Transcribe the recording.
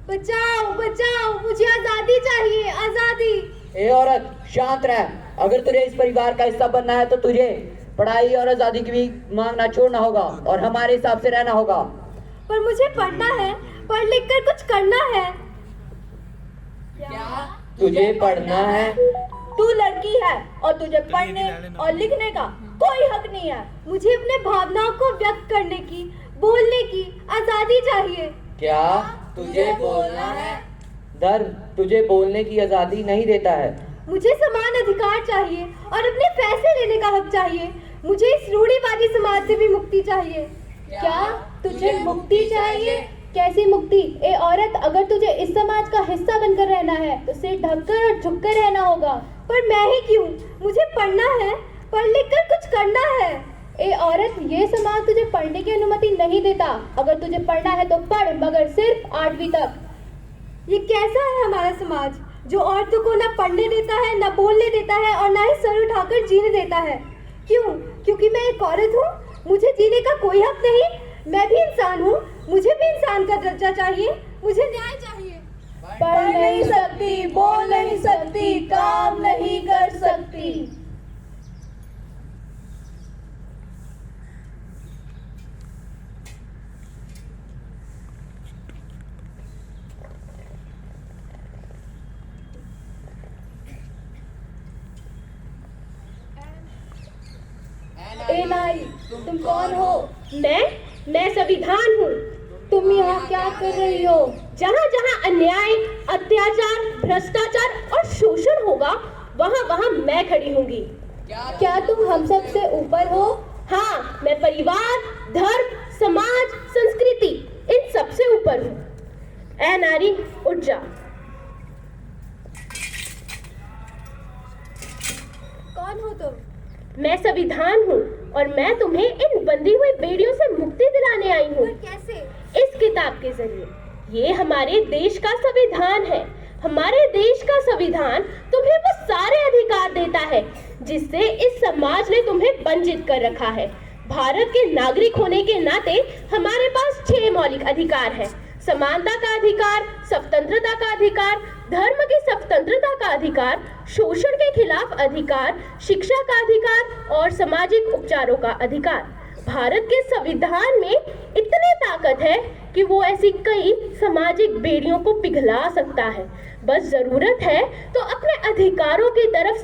बचाओ बचाओ, मुझे आजादी चाहिए, आजादी। ए औरत, शांत रह। अगर तुझे इस परिवार का हिस्सा बनना है तो तुझे पढ़ाई और आजादी की भी मांगना छोड़ना होगा और हमारे हिसाब से रहना होगा। पर मुझे पढ़ना है, पढ़ लिख कर कुछ करना है। क्या तुझे पढ़ना है? तू लड़की है और तुझे पढ़ने और लिखने का कोई हक नहीं है। मुझे अपने भावनाओं को व्यक्त करने की, बोलने की आजादी चाहिए। क्या तुझे बोलना है? धर्म तुझे बोलने की आजादी नहीं देता है। मुझे समान अधिकार चाहिए और अपने फैसले लेने का हक चाहिए। मुझे इस रूढ़िवादी समाज से भी मुक्ति चाहिए। क्या तुझे मुक्ति चाहिए? कैसी मुक्ति? ए औरत, अगर तुझे इस समाज का हिस्सा बनकर रहना है तो सिर ढककर और झुककर रहना होगा। पर मैं ही क्यों? मुझे पढ़ना है, पढ़ लिख कर कुछ करना है। ए औरत, ये समाज तुझे पढ़ने की अनुमति नहीं देता। अगर तुझे पढ़ना है तो पढ़, मगर सिर्फ 8वीं तक। ये कैसा है हमारा समाज, जो औरतों को ना पढ़ने देता है, ना बोलने देता है और ना ही सर उठाकर जीने देता है। क्यों? क्योंकि मैं एक औरत हूँ, मुझे जीने का कोई हक नहीं। मैं भी इंसान हूँ, मुझे भी इंसान का दर्जा चाहिए, मुझे न्याय चाहिए। पढ़ नहीं सकती, बोल नहीं सकती, काम नहीं कर सकती। ए नारी, तुम कौन हो? मैं संविधान हूँ। तुम यहाँ क्या कर रही हो? जहाँ जहाँ अन्याय, अत्याचार, भ्रष्टाचार और शोषण होगा, वहाँ वहाँ मैं खड़ी होंगी। क्या तुम हम सब से ऊपर हो? हाँ, मैं परिवार, धर्म, समाज, संस्कृति, इन सब से ऊपर हूँ। ए नारी, उठ जा। कौन हो तुम? मैं संविधान हूँ और मैं तुम्हें इन बंधी हुई बेड़ियों से मुक्ति दिलाने आई हूँ। कैसे? इस किताब के जरिए। ये हमारे देश का संविधान है। हमारे देश का संविधान तुम्हें वो सारे अधिकार देता है जिससे इस समाज ने तुम्हें वंचित कर रखा है। भारत के नागरिक होने के नाते हमारे पास 6 मौलिक अधिकार हैं। समानता का अधिकार, स्वतंत्रता का अधिकार, धर्म की स्वतंत्रता का अधिकार, शोषण के खिलाफ अधिकार, शिक्षा का अधिकार और सामाजिक उपचारों का अधिकार। भारत के संविधान में इतनी ताकत है कि वो ऐसी कई सामाजिक बेड़ियों को पिघला सकता है। बस जरूरत है तो अपने अधिकारों की तरफ